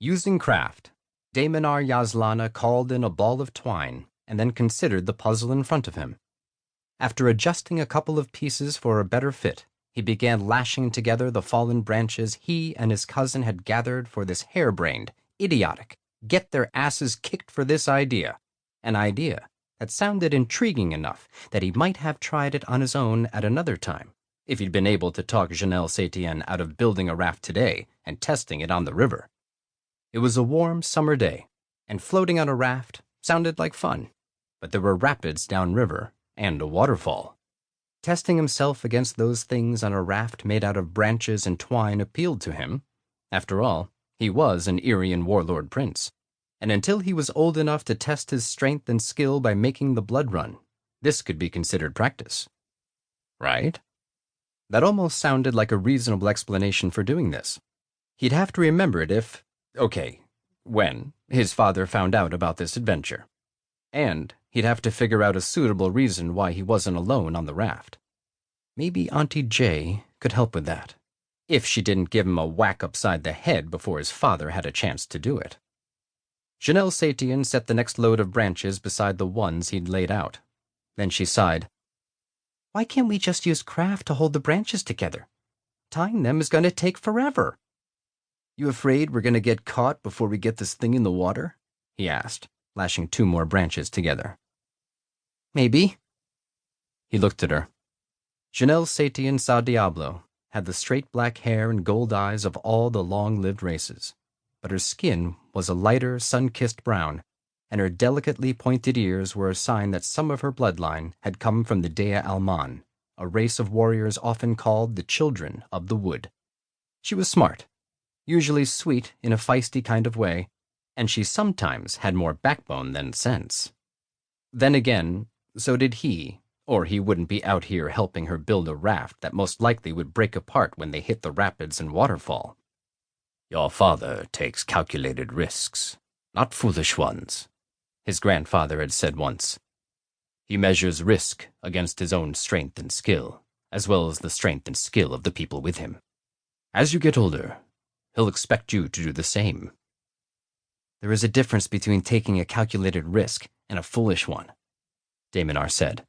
Using craft, Daemonar Yaslana called in a ball of twine and then considered the puzzle in front of him. After adjusting a couple of pieces for a better fit, he began lashing together the fallen branches he and his cousin had gathered for this harebrained, idiotic, get their asses kicked for this idea, an idea that sounded intriguing enough that he might have tried it on his own at another time, if he'd been able to talk Jaenelle Saetien out of building a raft today and testing it on the river. It was a warm summer day, and floating on a raft sounded like fun, but there were rapids downriver and a waterfall. Testing himself against those things on a raft made out of branches and twine appealed to him. After all, he was an Eyrien warlord prince, and until he was old enough to test his strength and skill by making the blood run, this could be considered practice. Right? That almost sounded like a reasonable explanation for doing this. He'd have to remember it when his father found out about this adventure. And he'd have to figure out a suitable reason why he wasn't alone on the raft. Maybe Auntie Jay could help with that, if she didn't give him a whack upside the head before his father had a chance to do it. Jaenelle Saetien set the next load of branches beside the ones he'd laid out. Then she sighed. Why can't we just use craft to hold the branches together? Tying them is going to take forever. You afraid we're going to get caught before we get this thing in the water? He asked, lashing 2 more branches together. Maybe. He looked at her. Jaenelle Saetien Sa Diablo had the straight black hair and gold eyes of all the long-lived races, but her skin was a lighter, sun-kissed brown, and her delicately pointed ears were a sign that some of her bloodline had come from the Dea Alman, a race of warriors often called the Children of the Wood. She was smart, usually sweet in a feisty kind of way, and she sometimes had more backbone than sense. Then again, so did he, or he wouldn't be out here helping her build a raft that most likely would break apart when they hit the rapids and waterfall. Your father takes calculated risks, not foolish ones, his grandfather had said once. He measures risk against his own strength and skill, as well as the strength and skill of the people with him. As you get older, he'll expect you to do the same. There is a difference between taking a calculated risk and a foolish one, Daemonar said,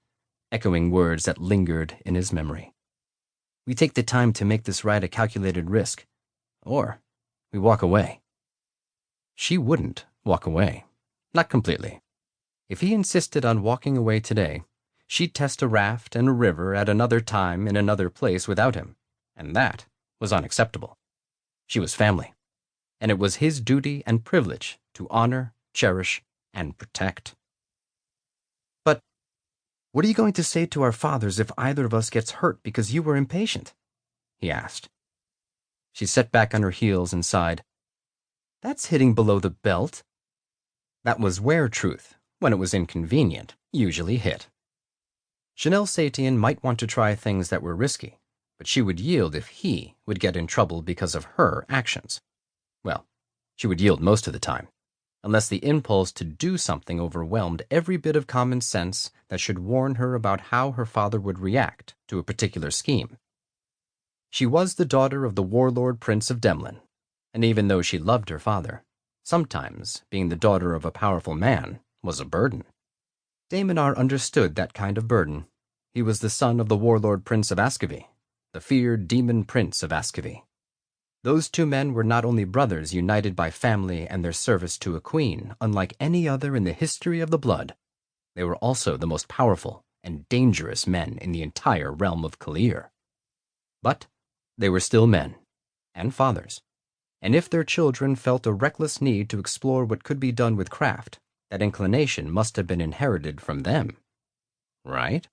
echoing words that lingered in his memory. We take the time to make this ride a calculated risk, or we walk away. She wouldn't walk away. Not completely. If he insisted on walking away today, she'd test a raft and a river at another time in another place without him, and that was unacceptable. She was family, and it was his duty and privilege to honor, cherish, and protect. But what are you going to say to our fathers if either of us gets hurt because you were impatient? He asked. She sat back on her heels and sighed. That's hitting below the belt. That was where truth, when it was inconvenient, usually hit. Jaenelle Saetien might want to try things that were risky, but she would yield if he would get in trouble because of her actions. Well, she would yield most of the time, unless the impulse to do something overwhelmed every bit of common sense that should warn her about how her father would react to a particular scheme. She was the daughter of the Warlord Prince of Demlin, and even though she loved her father, sometimes being the daughter of a powerful man was a burden. Daemonar understood that kind of burden. He was the son of the Warlord Prince of Ascavy, the feared demon prince of Ascavy. Those 2 men were not only brothers united by family and their service to a queen, unlike any other in the history of the blood, they were also the most powerful and dangerous men in the entire realm of Kalir. But they were still men, and fathers, and if their children felt a reckless need to explore what could be done with craft, that inclination must have been inherited from them. Right?